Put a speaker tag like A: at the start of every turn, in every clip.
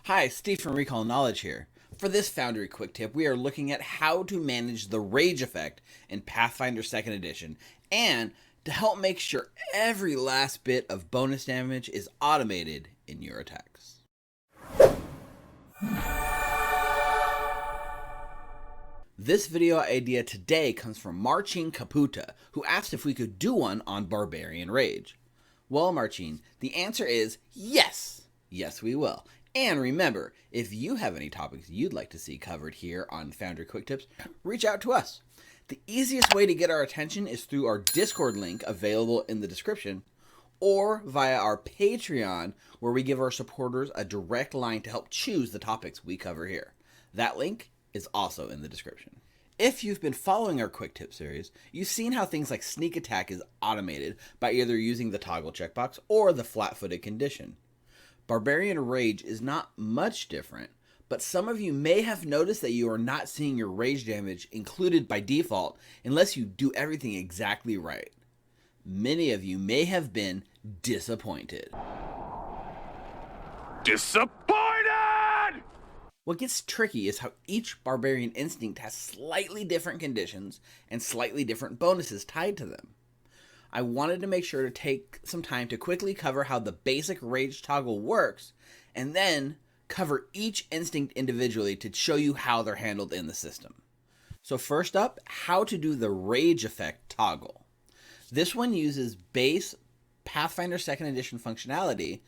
A: Hi, Steve from Recall Knowledge here. For this Foundry quick tip, we are looking at how to manage the rage effect in Pathfinder 2nd Edition and to help make sure every last bit of bonus damage is automated in your attacks. This video idea today comes from Marcin Caputa, who asked if we could do one on Barbarian Rage. Well, Marcin, the answer is yes! Yes, we will. And remember, if you have any topics you'd like to see covered here on Foundry Quick Tips, reach out to us. The easiest way to get our attention is through our Discord link available in the description, or via our Patreon, where we give our supporters a direct line to help choose the topics we cover here. That link is also in the description. If you've been following our Quick Tip series, you've seen how things like Sneak Attack is automated by either using the toggle checkbox or the flat-footed condition. Barbarian Rage is not much different, but some of you may have noticed that you are not seeing your rage damage included by default unless you do everything exactly right. Many of you may have been disappointed. What gets tricky is how each Barbarian Instinct has slightly different conditions and slightly different bonuses tied to them. I wanted to make sure to take some time to quickly cover how the basic rage toggle works, and then cover each instinct individually to show you how they're handled in the system. So first up, how to do the rage effect toggle. This one uses base Pathfinder 2nd Edition functionality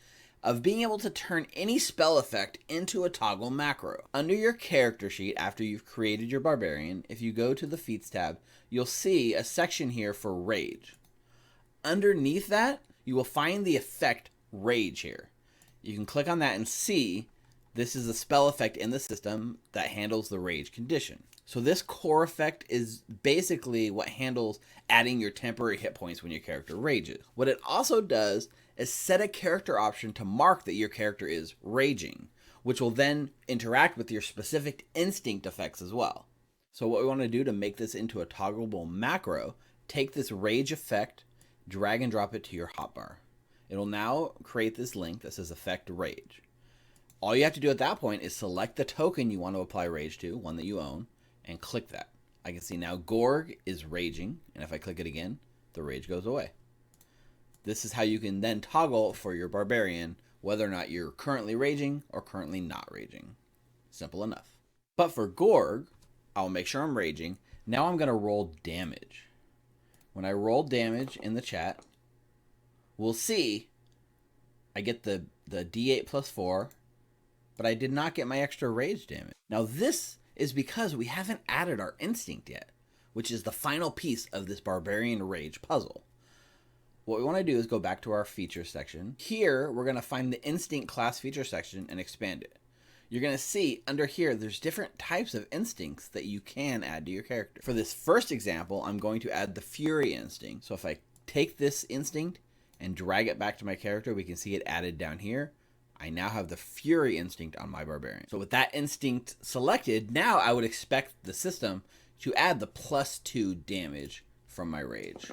A: of being able to turn any spell effect into a toggle macro. Under your character sheet, after you've created your Barbarian, if you go to the Feats tab, you'll see a section here for Rage. Underneath that, you will find the effect Rage here. You can click on that and see this is a spell effect in the system that handles the Rage condition. So this core effect is basically what handles adding your temporary hit points when your character rages. What it also does is set a character option to mark that your character is raging, which will then interact with your specific instinct effects as well. So what we want to do to make this into a toggleable macro, take this rage effect, drag and drop it to your hotbar. It'll now create this link that says effect rage. All you have to do at that point is select the token you want to apply rage to, one that you own, and click that. I can see now Gorg is raging, and if I click it again, the rage goes away. This is how you can then toggle for your Barbarian whether or not you're currently raging or currently not raging. Simple enough. But for Gorg, I'll make sure I'm raging. Now I'm going to roll damage. When I roll damage in the chat, we'll see I get the D8 plus 4, but I did not get my extra rage damage. Now this is because we haven't added our instinct yet, which is the final piece of this Barbarian Rage puzzle. What we want to do is go back to our features section. Here, we're going to find the instinct class feature section and expand it. You're going to see under here, there's different types of instincts that you can add to your character. For this first example, I'm going to add the Fury instinct. So if I take this instinct and drag it back to my character, we can see it added down here. I now have the Fury instinct on my Barbarian. So with that instinct selected, now I would expect the system to add the +2 damage from my rage.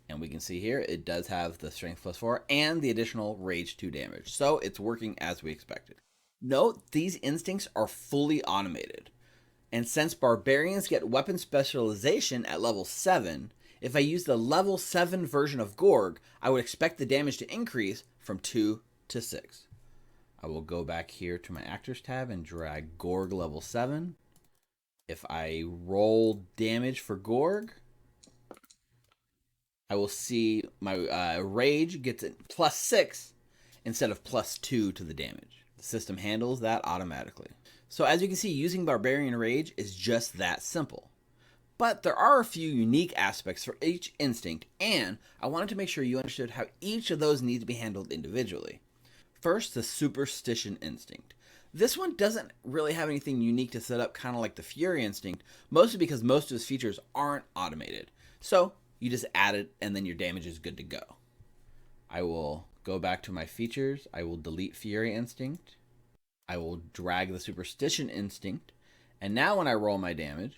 A: And we can see here, it does have the strength +4 and the additional rage 2 damage. So it's working as we expected. Note, these instincts are fully automated. And since Barbarians get weapon specialization at level 7, if I use the level 7 version of Gorg, I would expect the damage to increase from 2 to 6. I will go back here to my Actors tab and drag Gorg level 7. If I roll damage for Gorg, I will see my rage gets it +6 instead of +2 to the damage. The system handles that automatically. So as you can see, using Barbarian Rage is just that simple. But there are a few unique aspects for each instinct, and I wanted to make sure you understood how each of those needs to be handled individually. First, the Superstition instinct. This one doesn't really have anything unique to set up, kind of like the Fury instinct, mostly because most of its features aren't automated. So you just add it, and then your damage is good to go. I will go back to my features. I will delete Fury instinct. I will drag the Superstition instinct. And now when I roll my damage,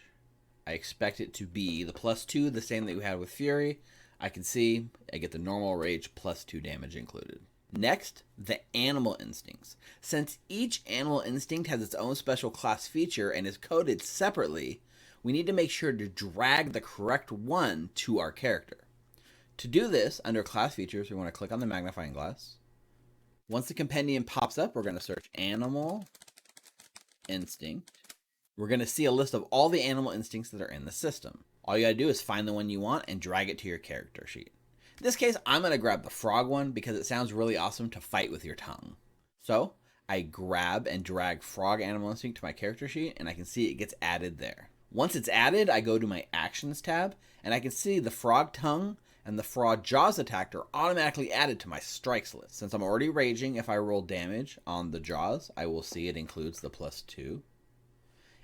A: I expect it to be the +2, the same that we had with Fury. I can see I get the normal rage +2 damage included. Next, the animal instincts. Since each animal instinct has its own special class feature and is coded separately, we need to make sure to drag the correct one to our character. To do this, under class features, we want to click on the magnifying glass. Once the compendium pops up, we're going to search animal instinct. We're going to see a list of all the animal instincts that are in the system. All you got to do is find the one you want and drag it to your character sheet. In this case, I'm going to grab the frog one because it sounds really awesome to fight with your tongue. So I grab and drag frog animal instinct to my character sheet, and I can see it gets added there. Once it's added, I go to my actions tab, and I can see the frog tongue and the frog jaws attack are automatically added to my strikes list. Since I'm already raging, if I roll damage on the jaws, I will see it includes the +2.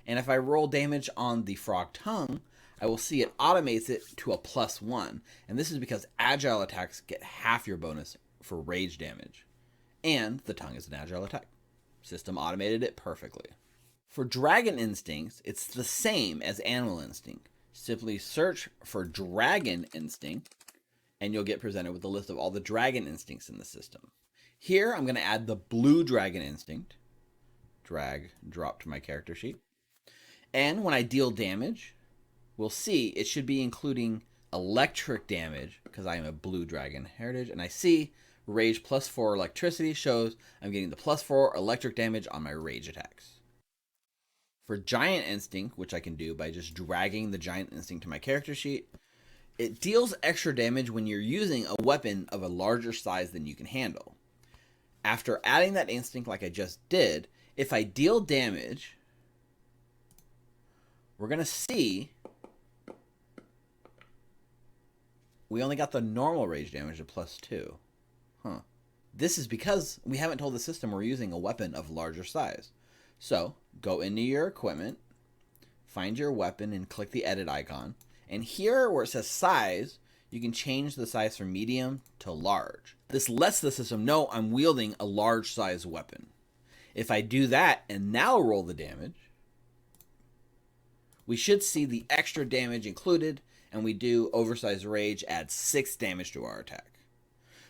A: And if I roll damage on the frog tongue, I will see it automates it to a +1. And this is because agile attacks get half your bonus for rage damage. And the tongue is an agile attack. System automated it perfectly. For dragon instincts, it's the same as animal instinct. Simply search for dragon instinct, and you'll get presented with a list of all the dragon instincts in the system. Here, I'm going to add the blue dragon instinct. Drag, drop to my character sheet. And when I deal damage, we'll see it should be including electric damage because I am a blue dragon heritage. And I see rage +4 electricity shows I'm getting the +4 electric damage on my rage attacks. For giant instinct, which I can do by just dragging the giant instinct to my character sheet, it deals extra damage when you're using a weapon of a larger size than you can handle. After adding that instinct like I just did, if I deal damage, we're going to see we only got the normal rage damage of +2. This is because we haven't told the system we're using a weapon of larger size. So go into your equipment, find your weapon, and click the edit icon. And here where it says size, you can change the size from medium to large. This lets the system know I'm wielding a large size weapon. If I do that and now roll the damage, we should see the extra damage included, and we do oversized rage adds 6 damage to our attack.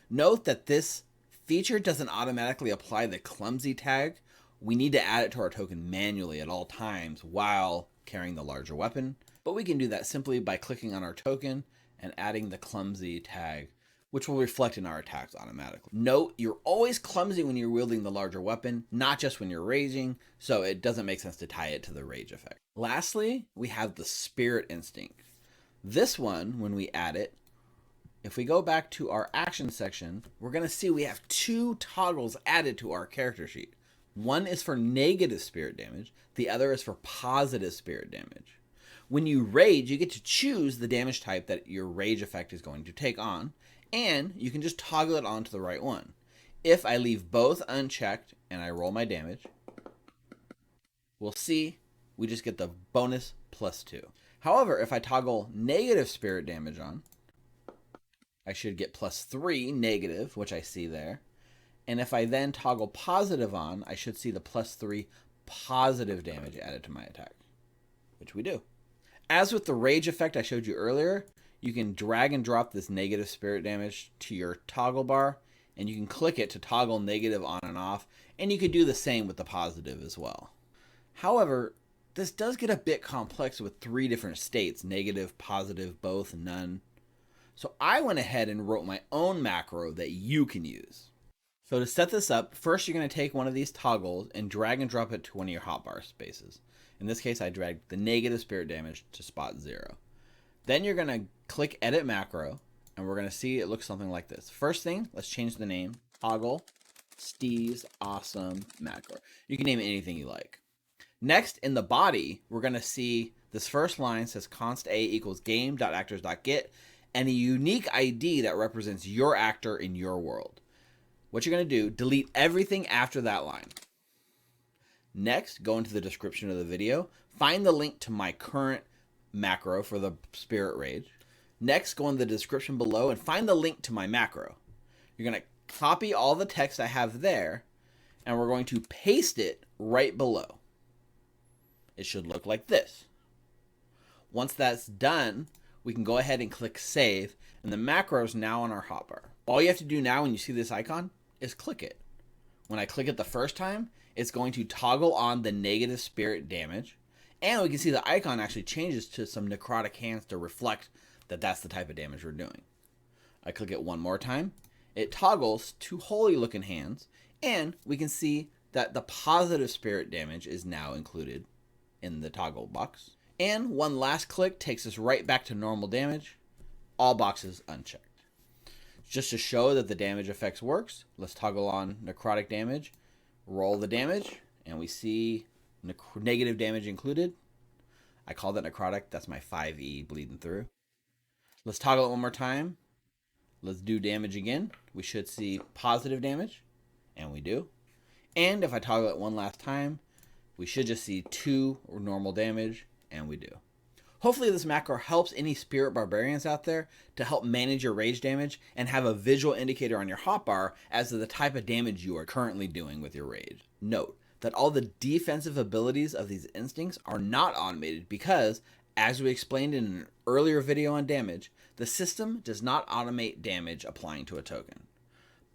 A: Note that this feature doesn't automatically apply the clumsy tag. We need to add it to our token manually at all times while carrying the larger weapon, but we can do that simply by clicking on our token and adding the clumsy tag, which will reflect in our attacks automatically. Note, you're always clumsy when you're wielding the larger weapon, not just when you're raging, so it doesn't make sense to tie it to the rage effect. Lastly, we have the spirit instinct. This one, when we add it, if we go back to our action section, we're going to see we have 2 toggles added to our character sheet. One is for negative spirit damage, the other is for positive spirit damage. When you rage, you get to choose the damage type that your rage effect is going to take on, and you can just toggle it on to the right one. If I leave both unchecked and I roll my damage, we'll see we just get the bonus +2. However, if I toggle negative spirit damage on, I should get +3 negative, which I see there. And if I then toggle positive on, I should see the +3 positive damage added to my attack, which we do. As with the rage effect I showed you earlier, you can drag and drop this negative spirit damage to your toggle bar, and you can click it to toggle negative on and off, and you could do the same with the positive as well. However, this does get a bit complex with 3 different states, negative, positive, both, none. So I went ahead and wrote my own macro that you can use. So to set this up, first you're going to take one of these toggles and drag and drop it to one of your hotbar spaces. In this case, I dragged the negative spirit damage to spot 0. Then you're going to click edit macro, and we're going to see it looks something like this. First thing, let's change the name, toggle Steve's awesome macro. You can name it anything you like. Next, in the body, we're going to see this first line says const a equals game.actors.get, and a unique ID that represents your actor in your world. What you're going to do, delete everything after that line. Next, go into the description of the video, find the link to my current macro for the Spirit Rage. Next, go in the description below and find the link to my macro. You're going to copy all the text I have there, and we're going to paste it right below. It should look like this. Once that's done, we can go ahead and click save, and the macro is now on our hotbar. All you have to do now when you see this icon is click it. When I click it the first time, it's going to toggle on the negative spirit damage, and we can see the icon actually changes to some necrotic hands to reflect that that's the type of damage we're doing. I click it one more time, it toggles to holy looking hands, and we can see that the positive spirit damage is now included in the toggle box. And one last click takes us right back to normal damage, all boxes unchecked. Just to show that the damage effects works, let's toggle on necrotic damage, roll the damage, and we see negative damage included. I call that necrotic, that's my 5e bleeding through. Let's toggle it one more time. Let's do damage again. We should see positive damage, and we do. And if I toggle it one last time, we should just see 2 normal damage, and we do. Hopefully this macro helps any spirit barbarians out there to help manage your rage damage and have a visual indicator on your hotbar as to the type of damage you are currently doing with your rage. Note that all the defensive abilities of these instincts are not automated because, as we explained in an earlier video on damage, the system does not automate damage applying to a token.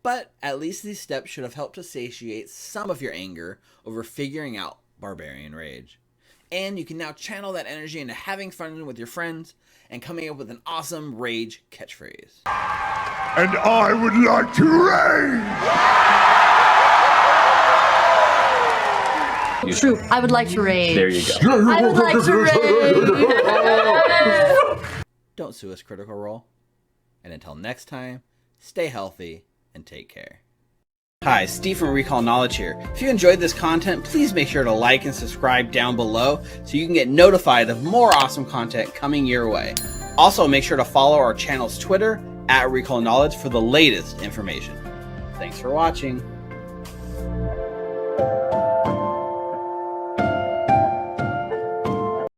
A: But at least these steps should have helped to satiate some of your anger over figuring out Barbarian Rage. And you can now channel that energy into having fun with your friends and coming up with an awesome rage catchphrase.
B: And I would like to rage!
C: True, I would like to rage.
D: There you go.
C: I would like to rage!
A: Don't sue us, Critical Role. And until next time, stay healthy and take care. Hi, Steve from Recall Knowledge here. If you enjoyed this content, please make sure to like and subscribe down below so you can get notified of more awesome content coming your way. Also, make sure to follow our channel's Twitter @Recall Knowledge for the latest information. Thanks for watching.